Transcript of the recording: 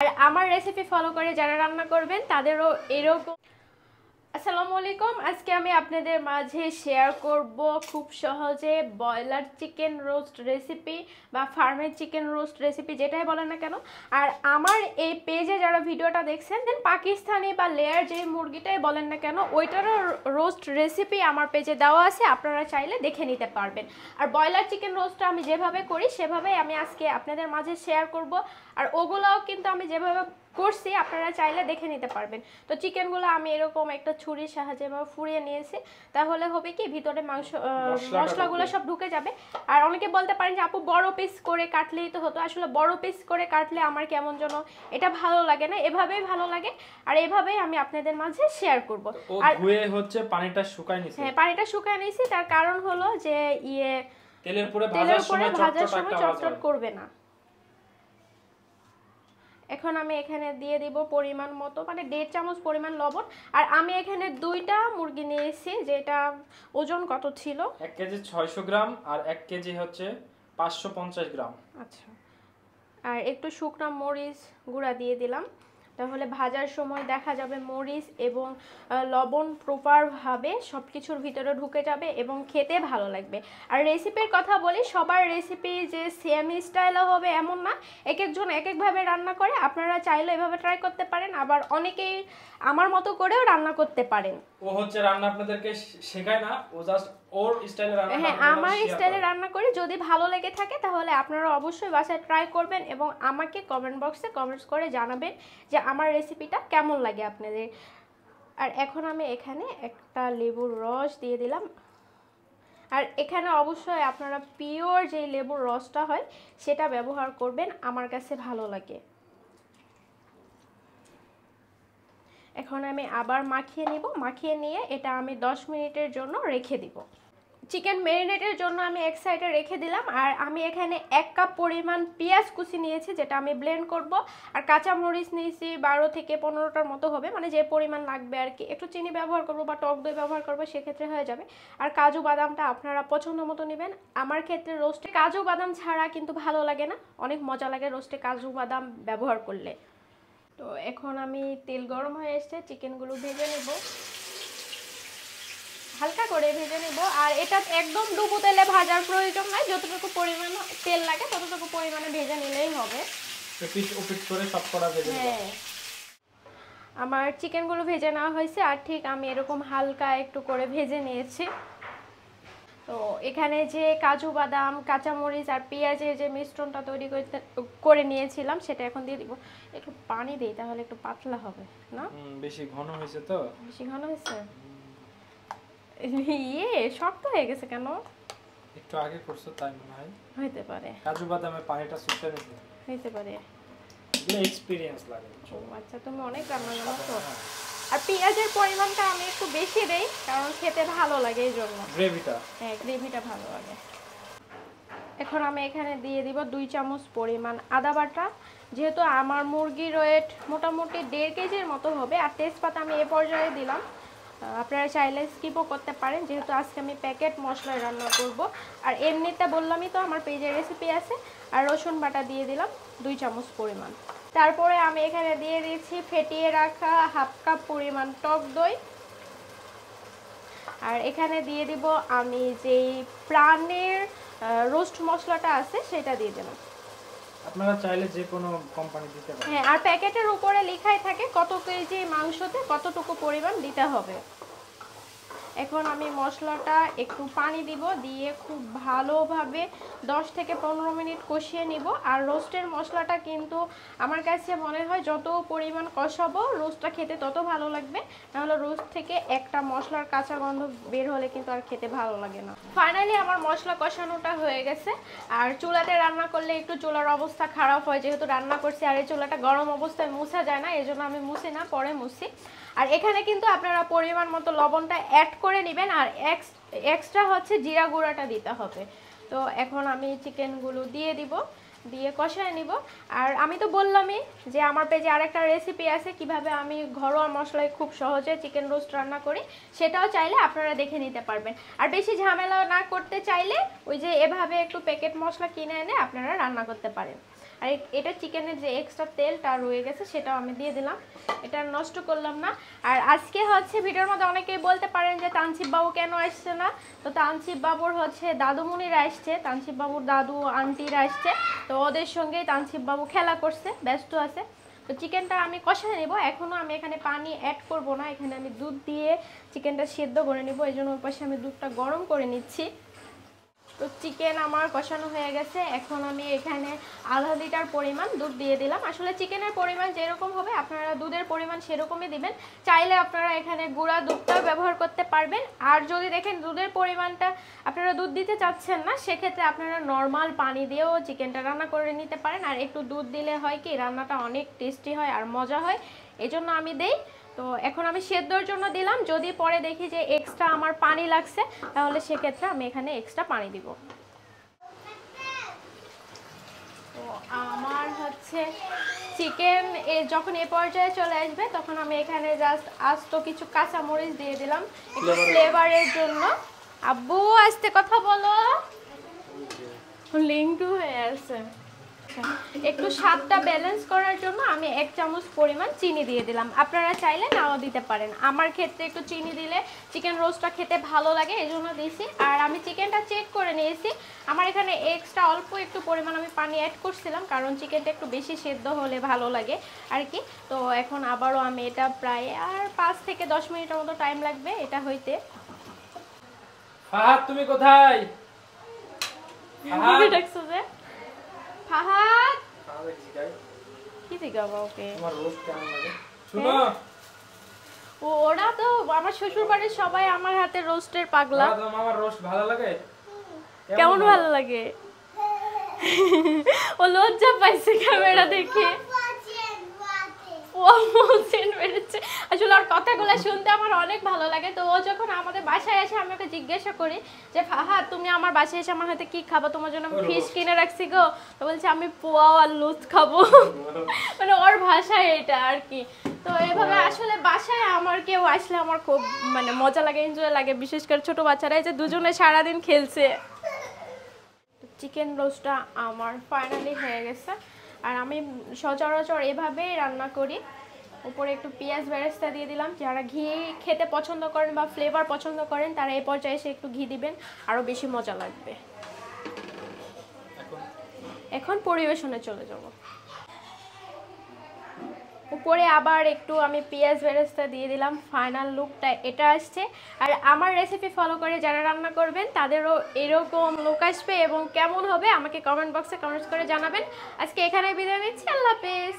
আর আমার recipe follow করে যারা রান্না করবেন তাদেরও এরকম। আসসালামু আলাইকুম। আজকে আমি আপনাদের মাঝে শেয়ার করব খুব সহজে ব্রয়লার চিকেন রোস্ট রেসিপি বা ফার্মের চিকেন রোস্ট রেসিপি, যেটাই বলেন না কেন। আর আমার এই পেজে যারা ভিডিওটা দেখছেন, দেন পাকিস্তানি বা লেয়ার যে মুরগিটাই বলেন না কেন, ওইটারও রোস্ট রেসিপি আমার পেজে দেওয়া আছে, আপনারা চাইলে দেখে নিতে পারবেন। আর ব্রয়লার চিকেন রোস্টটা আমি যেভাবে করি সেভাবেই আমি আজকে আপনাদের মাঝে শেয়ার করব। আর ওগুলোও কিন্তু আমি যেভাবে করছি আপনারা চাইলে দেখে নিতে পারবেন। তো চিকেনগুলো আমি এরকম একটা ছুরির সাহায্যে ফুরিয়ে নিয়েছি, তাহলে হবে কি ভিতরে মাংস মশলাগুলো সব ঢুকে যাবে। আর অনেকে বলতে পারেন যে আপু বড় পিস করে কাটলেই তো হতো। আসলে বড় পিস করে কাটলে আমার কেমন যেন এটা ভালো লাগে না, এভাবেই ভালো লাগে। আর এভাবেই আমি আপনাদের মাঝে শেয়ার করব। আর ধুয়ে হচ্ছে পানিটা শুকায় নিছি। হ্যাঁ, পানিটা শুকায় নিছি, তার কারণ হলো যে তেলের উপরে ভাজার সময় চটচট করবে না। এখন আমি এখানে দিয়ে দিব পরিমাণ মতো, মানে 1.5 চামচ পরিমাণ লবণ। আর আমি এখানে 2টা মুরগি নিয়েছি, যেটা ওজন কত ছিল 1 কেজি 600 গ্রাম আর 1 কেজি হচ্ছে 550 গ্রাম। আচ্ছা, আর একটু শুকনো মরিচ গুঁড়া দিয়ে দিলাম, তাহলে ভাজার সময় দেখা যাবে মরিচ এবং লবণ প্রপারভাবে সব কিছুর ভিতরে ঢুকে যাবে এবং খেতে ভালো লাগবে। আর রেসিপির কথা বলি, সবার রেসিপি যে সেম স্টাইলে হবে এমন না, এক একজন এক একভাবে রান্না করে। আপনারা চাইলে এভাবে ট্রাই করতে পারেন, আবার অনেকেই আমার মতো করেও রান্না করতে পারেন। ও হচ্ছে রান্না আপনাদেরকে শেখায় না, ও জাস্ট ওর স্টাইলে রান্না। হ্যাঁ, আমার স্টাইলে রান্না করি। যদি ভালো লেগে থাকে তাহলে আপনারা অবশ্যই বাসায় ট্রাই করবেন এবং আমাকে কমেন্ট বক্সে কমেন্টস করে জানাবেন যে আমার রেসিপিটা কেমন লাগে আপনাদের। আর এখন আমি এখানে একটা লেবুর রস দিয়ে দিলাম। আর এখানে অবশ্যই আপনারা পিওর যে লেবুর রসটা হয় সেটা ব্যবহার করবেন, আমার কাছে ভালো লাগে। এখন আমি আবার মাখিয়ে নিব, মাখিয়ে নিয়ে এটা আমি 10 মিনিটের জন্য রেখে দিব। চিকেন ম্যারিনেটের জন্য আমি এক সাইডে রেখে দিলাম। আর আমি এখানে 1 কাপ পরিমাণ পেঁয়াজ কুচি নিয়েছি, যেটা আমি ব্লেন্ড করব। আর কাঁচা মরিচ নিয়েছি 12 থেকে 15টার মতো হবে, মানে যে পরিমাণ লাগবে আর কি। একটু চিনি ব্যবহার করব বা টক দই ব্যবহার করব, সেক্ষেত্রে হয়ে যাবে। আর কাজু বাদামটা আপনারা পছন্দ মতো নেবেন। আমার ক্ষেত্রে রোস্টে কাজু বাদাম ছাড়া কিন্তু ভালো লাগে না, অনেক মজা লাগে রোস্টে কাজু বাদাম ব্যবহার করলে। তো এখন আমি তেল গরম হয়ে এসেছে, চিকেনগুলো ভেজে নেব, হালকা করে ভেজে নেব। আর এটা একদম ডুবো তেলে ভাজার প্রয়োজন নাই, যতটুকু পরিমাণ তেল লাগে ততটুকু পরিমাণে ভেজে নিলেই হবে। হ্যাঁ, আমার চিকেনগুলো ভেজে নেওয়া হয়েছে। আর ঠিক আমি এরকম হালকা একটু করে ভেজে নিয়েছি। তো এখানে যে কাজু বাদাম, কাঁচামরিচ আর পেঁয়াজের যে মিশ্রণটা তৈরি করে নিয়েছিলাম সেটা এখন দিয়ে দিব। একটু পানি দিই, তাহলে একটু পাতলা হবে না। বেশি ঘন হয়েছে তো। বেশি ঘন হয়েছে, শক্ত হয়ে গেছে কেন? একটু আগে করছো তাই মনে হয়, হইতে পারে। কাজু বাদামের পানিটা শুকিয়ে গেছে, হইতে পারে। এগুলো এক্সপেরিয়েন্স লাগে। আচ্ছা, তুমি অনেক রান্না জানো তো। আর পেঁয়াজের পরিমাণটা আমি একটু বেশি দেই, কারণ খেতে ভালো লাগে এই জন্য। হ্যাঁ, গ্রেভিটা ভালো লাগে। এখন আমি এখানে দিয়ে দিব 2 চামচ পরিমাণ আদা বাটা। যেহেতু আমার মুরগির ওয়েট মোটামুটি 1.5 কেজির মতো হবে। আর তেজপাতা আমি এ পর্যায়ে দিলাম, আপনারা চাইলে স্কিপও করতে পারেন, যেহেতু আজকে আমি প্যাকেট মশলায় রান্না করব। আর এমনিতে বললামই তো আমার পেজে রেসিপি আছে। আর রসুন বাটা দিয়ে দিলাম 2 চামচ পরিমাণ। তারপরে আমি এখানে দিয়ে দিচ্ছি ফেটিয়ে রাখা 1/2 কাপ পরিমাণ টক দই। আর এখানে দিয়ে দিব আমি যেই প্রাণের রোস্ট মশলাটা আছে সেটা দিয়ে দিলাম। আপনারা চাইলে যে কোনো কোম্পানি দিতে পারেন। হ্যাঁ, আর প্যাকেটের উপরে লেখাই থাকে কত কেজি মাংসতে কতটুকু পরিমাণ দিতে হবে। এখন আমি মশলাটা একটু পানি দিব, দিয়ে খুব ভালোভাবে 10 থেকে 15 মিনিট কষিয়ে নিব। আর রোস্টের মশলাটা কিন্তু আমার কাছে মনে হয় যত পরিমাণ কষাবো রোস্টটা খেতে তত ভালো লাগবে, নাহলে রোস্ট থেকে একটা মশলার কাঁচা গন্ধ বের হলে কিন্তু আর খেতে ভালো লাগে না। ফাইনালি আমার মশলা কষানোটা হয়ে গেছে। আর চুলাতে রান্না করলে একটু চুলার অবস্থা খারাপ হয়, যেহেতু রান্না করছি। আর এই চুলাটা গরম অবস্থায় মুছা যায় না, এই জন্য আমি মুছি না, পরে মুছি। আর এখানে কিন্তু আপনারা পরিমাণ মতো লবণটা অ্যাড করে নেবেন। আর এক্সট্রা হচ্ছে জিরা গুঁড়াটা দিতে হবে। তো এখন আমি চিকেনগুলো দিয়ে দিব, দিয়ে কষায় নিব। আর আমি তো বললামই যে আমার পেজে আরেকটা রেসিপি আছে কিভাবে আমি ঘরোয়া মশলায় খুব সহজে চিকেন রোস্ট রান্না করি, সেটাও চাইলে আপনারা দেখে নিতে পারবেন। আর বেশি ঝামেলা না করতে চাইলে ওই যে এভাবে একটু প্যাকেট মশলা কিনে এনে আপনারা রান্না করতে পারেন। আর এটা চিকেনের যে এক্সট্রা তেলটা রয়ে গেছে সেটাও আমি দিয়ে দিলাম, এটা নষ্ট করলাম না। আর আজকে হচ্ছে ভিডিওর মধ্যে অনেকেই বলতে পারেন যে তানসিফ বাবু কেন আসছে না, তো তানসিফ বাবুর হচ্ছে দাদুমণিরা আসছে, তানসিফ বাবুর দাদু আন্টিরা আসছে, তো ওদের সঙ্গেই তানসিফ বাবু খেলা করছে, ব্যস্ত আছে। তো চিকেনটা আমি কষায় নেব, এখনও আমি এখানে পানি অ্যাড করব না, এখানে আমি দুধ দিয়ে চিকেনটা সিদ্ধ করে নেব, এই জন্য ওর পাশে আমি দুধটা গরম করে নিচ্ছি। তো চিকেন আমার কষানো হয়ে গেছে, এখন আমি এখানে আধা লিটার পরিমাণ দুধ দিয়ে দিলাম। আসলে চিকেনের পরিমাণ যেরকম হবে আপনারা দুধের পরিমাণ সেরকমই দিবেন, চাইলে আপনারা এখানে গুঁড়া দুধটাও ব্যবহার করতে পারবেন। আর যদি দেখেন দুধের পরিমাণটা আপনারা দুধ দিতে চাচ্ছেন না, সেক্ষেত্রে আপনারা নর্মাল পানি দিয়েও চিকেনটা রান্না করে নিতে পারেন। আর একটু দুধ দিলে হয় কি রান্নাটা অনেক টেস্টি হয় আর মজা হয়, এই জন্য আমি দেই। তো এখন আমি সেদ্ধর জন্য দিলাম, যদি পরে দেখি যে এক্সট্রা আমার পানি লাগছে তাহলে সেক্ষেত্রে আমি এখানে এক্সট্রা পানি দিব। তো আমার হচ্ছে চিকেন যখন এ পর্যায়ে চলে আসবে তখন আমি এখানে জাস্ট আস্ত কিছু কাঁচামরিচ দিয়ে দিলাম একটু ফ্লেভারের জন্য। আব্বু আস্তে কথা বলো, লিঙ্ক হয়ে আছে। একটু স্বাদটা ব্যালেন্স করার জন্য আমি 1 চামচ পরিমাণ চিনি দিয়ে দিলাম, আপনারা চাইলে নাও দিতে পারেন। আমার ক্ষেত্রে একটু চিনি দিলে চিকেন রোস্টটা খেতে ভালো লাগে, এই জন্য দিয়েছি। আর আমি চিকেনটা চেক করে নিয়েছি, আমার এখানে এক্সট্রা অল্প একটু পরিমাণ আমি পানি অ্যাড করছিলাম, কারণ চিকেনটা একটু বেশি সেদ্ধ হলে ভালো লাগে আর কি। তো এখন আবারও আমি এটা প্রায় আর 5 থেকে 10 মিনিটের মতো টাইম লাগবে এটা হইতে। ফাহাদ তুমি কোথায়? ফাহাদ দেখছো যে ফাহাদ ফাহাদ জিগাই কি জিগাবো ওকে, তোমার রোস্ট কেমন লাগে শুনো। ওরা তো আমার শ্বশুর বাড়ির সবাই আমার হাতে রোস্টের পাগলা। আমার রোস্ট ভালো লাগে? কেমন ভালো লাগে? ও লজ্জা পাইছে ক্যামেরা দেখে, আসলে ওর কথাগুলো শুনতে আমার অনেক ভালো লাগে। তো ও যখন আমাদের বাসায় আসে আমি ওকে জিজ্ঞাসা করি যে ফাহাদ তুমি আমার বাসায় এসে আমার হাতে কি খাবো, তোমার জন্য আমি ফিশ কিনে রাখছি গো। তো বলছে আমি পোয়াও আর লুচ খাবো, মানে ওর ভাষায় এটা আর কি। তো এইভাবে আসলে বাসায় আমার কেউ আসলে আমার খুব মানে মজা লাগে, এনজয় লাগে, বিশেষ করে ছোট বাচ্চারা এই যে দুজনে সারাদিন খেলছে। চিকেন রোস্টটা আমার ফাইনালি হয়ে গেছে। আর আমি সচরাচর এভাবেই রান্না করি, উপরে একটু পেঁয়াজ বেরেস্তা দিয়ে দিলাম। যারা ঘি খেতে পছন্দ করেন বা ফ্লেভার পছন্দ করেন তারা এই পর্যায়ে এসে একটু ঘি দিবেন, আরও বেশি মজা লাগবে। এখন পরিবেশনে চলে যাব। উপরে আবার একটু আমি পেঁয়াজ বেরেস্তা দিয়ে দিলাম, ফাইনাল লুকটা এটা আসছে। আর আমার রেসিপি ফলো করে যারা রান্না করবেন তাদেরও এরকম লুক আসবে, এবং কেমন হবে আমাকে কমেন্ট বক্সে কমেন্টস করে জানাবেন। আজকে এখানে বিদায় নিচ্ছি, আল্লাহ হাফেজ।